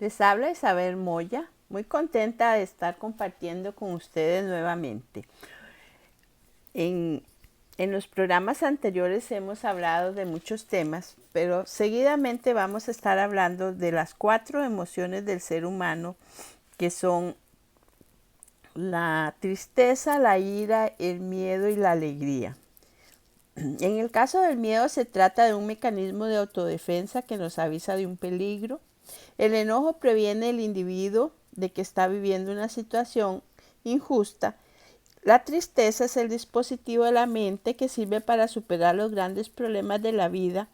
Les habla Isabel Moya, muy contenta de estar compartiendo con ustedes nuevamente. En, en los programas anteriores hemos hablado de muchos temas, pero seguidamente vamos a estar hablando de las 4 emociones del ser humano, que son la tristeza, la ira, el miedo y la alegría. En el caso del miedo se trata de un mecanismo de autodefensa que nos avisa de un peligro. El enojo previene al individuo de que está viviendo una situación injusta. La tristeza es el dispositivo de la mente que sirve para superar los grandes problemas de la vida.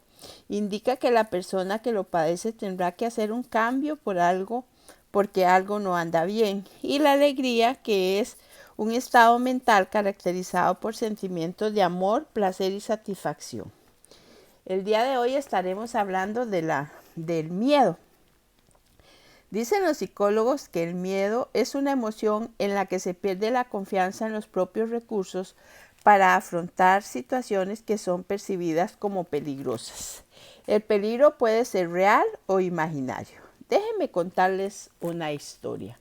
Indica que la persona que lo padece tendrá que hacer un cambio por algo, porque algo no anda bien. Y la alegría, que es un estado mental caracterizado por sentimientos de amor, placer y satisfacción. El día de hoy estaremos hablando del miedo. Dicen los psicólogos que el miedo es una emoción en la que se pierde la confianza en los propios recursos para afrontar situaciones que son percibidas como peligrosas. El peligro puede ser real o imaginario. Déjenme contarles una historia.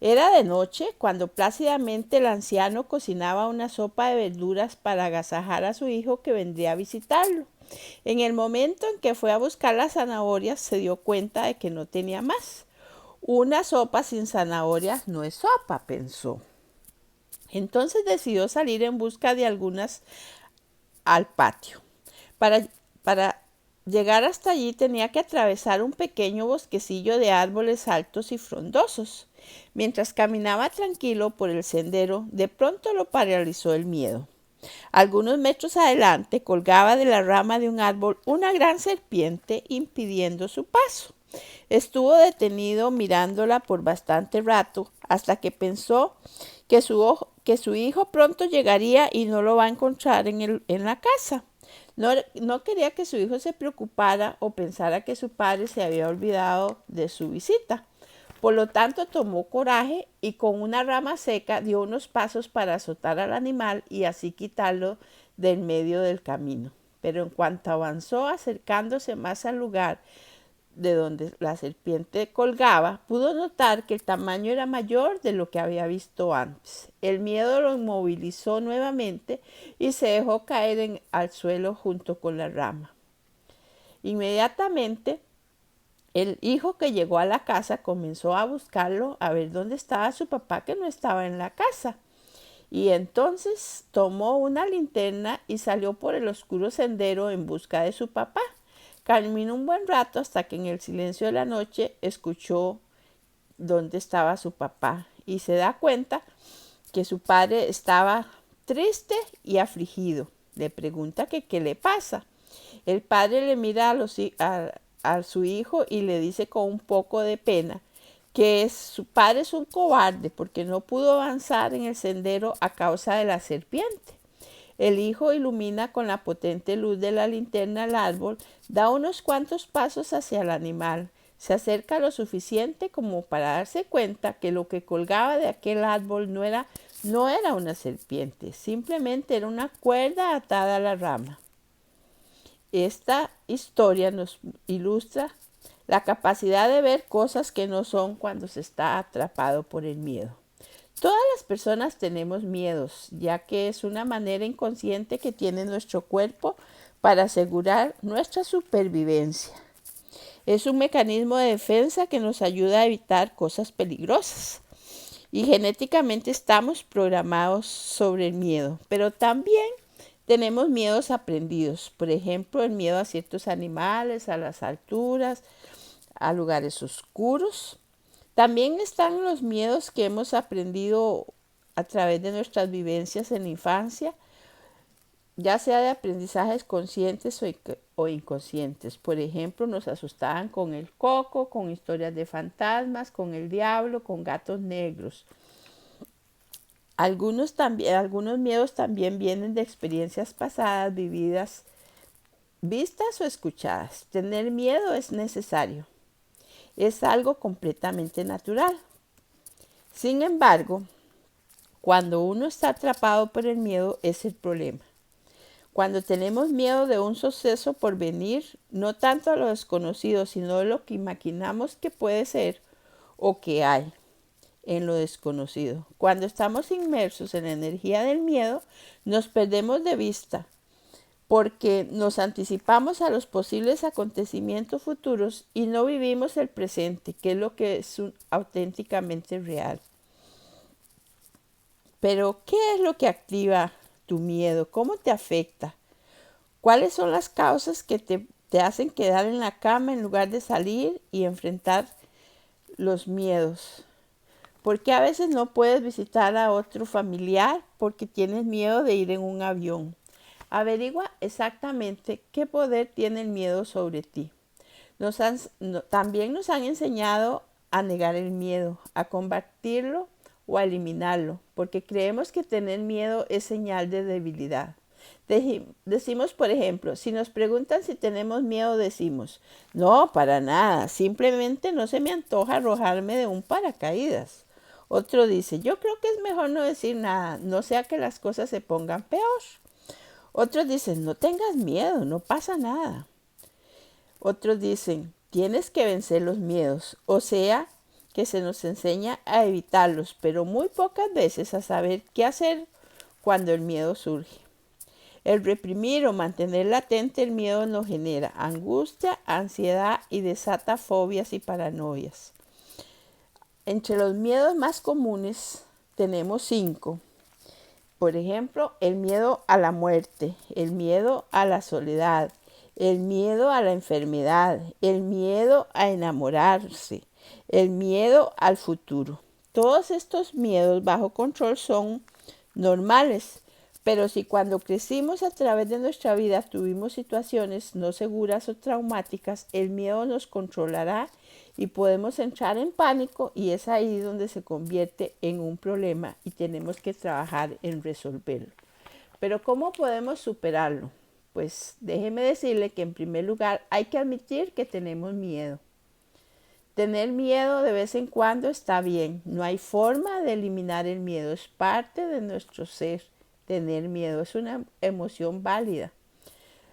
Era de noche cuando plácidamente el anciano cocinaba una sopa de verduras para agasajar a su hijo que vendría a visitarlo. En el momento en que fue a buscar las zanahorias, se dio cuenta de que no tenía más. Una sopa sin zanahorias no es sopa, pensó. Entonces decidió salir en busca de algunas al patio. Para llegar hasta allí tenía que atravesar un pequeño bosquecillo de árboles altos y frondosos. Mientras caminaba tranquilo por el sendero, de pronto lo paralizó el miedo. Algunos metros adelante colgaba de la rama de un árbol una gran serpiente impidiendo su paso. Estuvo detenido mirándola por bastante rato hasta que pensó que su hijo pronto llegaría y no lo va a encontrar en la casa. No quería que su hijo se preocupara o pensara que su padre se había olvidado de su visita. Por lo tanto, tomó coraje y con una rama seca dio unos pasos para azotar al animal y así quitarlo del medio del camino. Pero en cuanto avanzó, acercándose más al lugar de donde la serpiente colgaba, pudo notar que el tamaño era mayor de lo que había visto antes. El miedo lo inmovilizó nuevamente y se dejó caer al suelo junto con la rama. Inmediatamente, el hijo que llegó a la casa comenzó a buscarlo, a ver dónde estaba su papá, que no estaba en la casa. Y entonces tomó una linterna y salió por el oscuro sendero en busca de su papá. Caminó un buen rato hasta que en el silencio de la noche escuchó dónde estaba su papá y se da cuenta que su padre estaba triste y afligido. Le pregunta que qué le pasa. El padre le mira a su hijo y le dice con un poco de pena que su padre es un cobarde porque no pudo avanzar en el sendero a causa de la serpiente. El hijo ilumina con la potente luz de la linterna al árbol, da unos cuantos pasos hacia el animal, se acerca lo suficiente como para darse cuenta que lo que colgaba de aquel árbol no era una serpiente, simplemente era una cuerda atada a la rama. Esta historia nos ilustra la capacidad de ver cosas que no son cuando se está atrapado por el miedo. Todas las personas tenemos miedos, ya que es una manera inconsciente que tiene nuestro cuerpo para asegurar nuestra supervivencia. Es un mecanismo de defensa que nos ayuda a evitar cosas peligrosas. Y genéticamente estamos programados sobre el miedo, pero también tenemos miedos aprendidos. Por ejemplo, el miedo a ciertos animales, a las alturas, a lugares oscuros. También están los miedos que hemos aprendido a través de nuestras vivencias en la infancia, ya sea de aprendizajes conscientes o inconscientes. Por ejemplo, nos asustaban con el coco, con historias de fantasmas, con el diablo, con gatos negros. Algunos miedos también vienen de experiencias pasadas, vividas, vistas o escuchadas. Tener miedo es necesario. Es algo completamente natural. Sin embargo, cuando uno está atrapado por el miedo es el problema. Cuando tenemos miedo de un suceso por venir, no tanto a lo desconocido, sino de lo que imaginamos que puede ser o que hay en lo desconocido. Cuando estamos inmersos en la energía del miedo, nos perdemos de vista porque nos anticipamos a los posibles acontecimientos futuros y no vivimos el presente, que es lo que es auténticamente real. Pero, ¿qué es lo que activa tu miedo? ¿Cómo te afecta? ¿Cuáles son las causas que te hacen quedar en la cama en lugar de salir y enfrentar los miedos? ¿Por qué a veces no puedes visitar a otro familiar? Porque tienes miedo de ir en un avión. Averigua exactamente qué poder tiene el miedo sobre ti. También nos han enseñado a negar el miedo, a combatirlo o a eliminarlo, porque creemos que tener miedo es señal de debilidad. Decimos, por ejemplo, si nos preguntan si tenemos miedo, decimos, no, para nada, simplemente no se me antoja arrojarme de un paracaídas. Otro dice, yo creo que es mejor no decir nada, no sea que las cosas se pongan peor. Otros dicen, no tengas miedo, no pasa nada. Otros dicen, tienes que vencer los miedos, o sea, que se nos enseña a evitarlos, pero muy pocas veces a saber qué hacer cuando el miedo surge. El reprimir o mantener latente el miedo nos genera angustia, ansiedad y desata fobias y paranoias. Entre los miedos más comunes tenemos 5. Por ejemplo, el miedo a la muerte, el miedo a la soledad, el miedo a la enfermedad, el miedo a enamorarse, el miedo al futuro. Todos estos miedos bajo control son normales, pero si cuando crecimos a través de nuestra vida tuvimos situaciones no seguras o traumáticas, el miedo nos controlará y podemos entrar en pánico y es ahí donde se convierte en un problema y tenemos que trabajar en resolverlo. Pero ¿cómo podemos superarlo? Pues déjeme decirle que en primer lugar hay que admitir que tenemos miedo. Tener miedo de vez en cuando está bien. No hay forma de eliminar el miedo. Es parte de nuestro ser. Tener miedo es una emoción válida.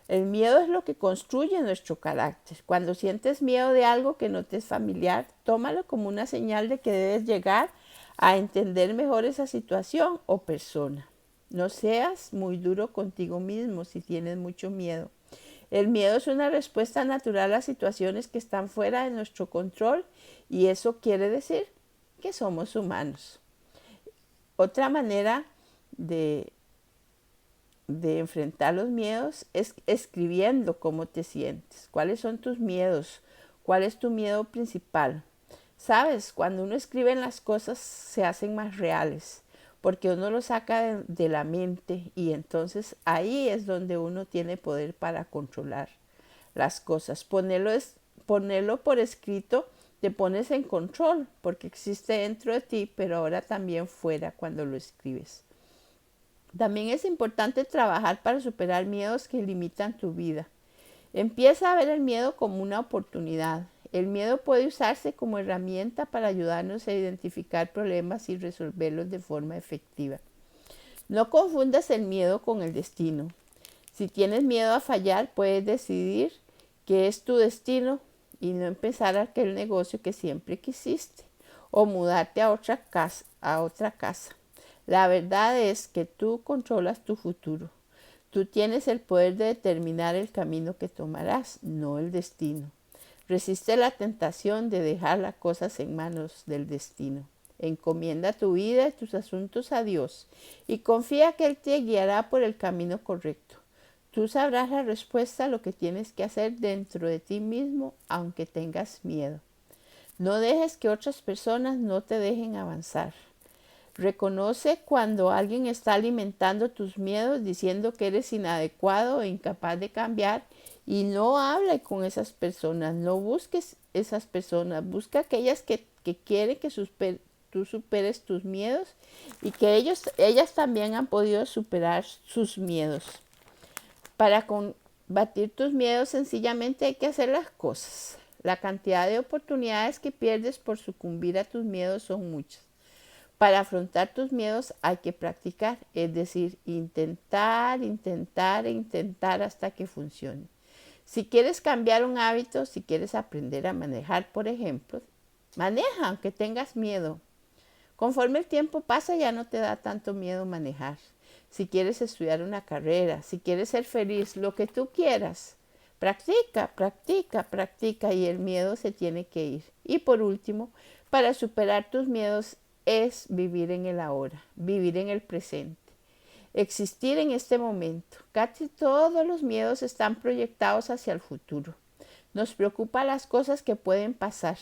El miedo es lo que construye nuestro carácter. Cuando sientes miedo de algo que no te es familiar, tómalo como una señal de que debes llegar a entender mejor esa situación o persona. No seas muy duro contigo mismo si tienes mucho miedo. El miedo es una respuesta natural a situaciones que están fuera de nuestro control y eso quiere decir que somos humanos. Otra manera de enfrentar los miedos es escribiendo cómo te sientes, cuáles son tus miedos, cuál es tu miedo principal. Sabes, cuando uno escribe las cosas se hacen más reales, porque uno lo saca de la mente y entonces ahí es donde uno tiene poder para controlar las cosas. Ponerlo por escrito, te pones en control, porque existe dentro de ti, pero ahora también fuera cuando lo escribes. También es importante trabajar para superar miedos que limitan tu vida. Empieza a ver el miedo como una oportunidad. El miedo puede usarse como herramienta para ayudarnos a identificar problemas y resolverlos de forma efectiva. No confundas el miedo con el destino. Si tienes miedo a fallar, puedes decidir que es tu destino y no empezar aquel negocio que siempre quisiste o mudarte a otra casa. La verdad es que tú controlas tu futuro. Tú tienes el poder de determinar el camino que tomarás, no el destino. Resiste la tentación de dejar las cosas en manos del destino. Encomienda tu vida y tus asuntos a Dios y confía que Él te guiará por el camino correcto. Tú sabrás la respuesta a lo que tienes que hacer dentro de ti mismo, aunque tengas miedo. No dejes que otras personas no te dejen avanzar. Reconoce cuando alguien está alimentando tus miedos diciendo que eres inadecuado o incapaz de cambiar y no hable con esas personas, no busques esas personas, busca aquellas que quieren que tú superes tus miedos y que ellas también han podido superar sus miedos. Para combatir tus miedos sencillamente hay que hacer las cosas. La cantidad de oportunidades que pierdes por sucumbir a tus miedos son muchas. Para afrontar tus miedos hay que practicar, es decir, intentar, intentar e intentar hasta que funcione. Si quieres cambiar un hábito, si quieres aprender a manejar, por ejemplo, maneja aunque tengas miedo. Conforme el tiempo pasa ya no te da tanto miedo manejar. Si quieres estudiar una carrera, si quieres ser feliz, lo que tú quieras, practica, practica, practica y el miedo se tiene que ir. Y por último, para superar tus miedos es vivir en el ahora, vivir en el presente. Existir en este momento. Casi todos los miedos están proyectados hacia el futuro. Nos preocupan las cosas que pueden pasar.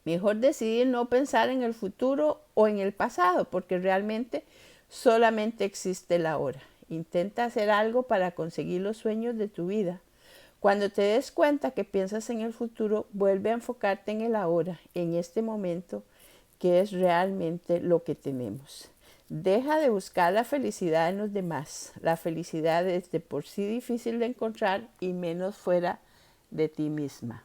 Mejor decidir no pensar en el futuro o en el pasado, porque realmente solamente existe el ahora. Intenta hacer algo para conseguir los sueños de tu vida. Cuando te des cuenta que piensas en el futuro, vuelve a enfocarte en el ahora, en este momento, que es realmente lo que tenemos. Deja de buscar la felicidad en los demás. La felicidad es de por sí difícil de encontrar y menos fuera de ti misma.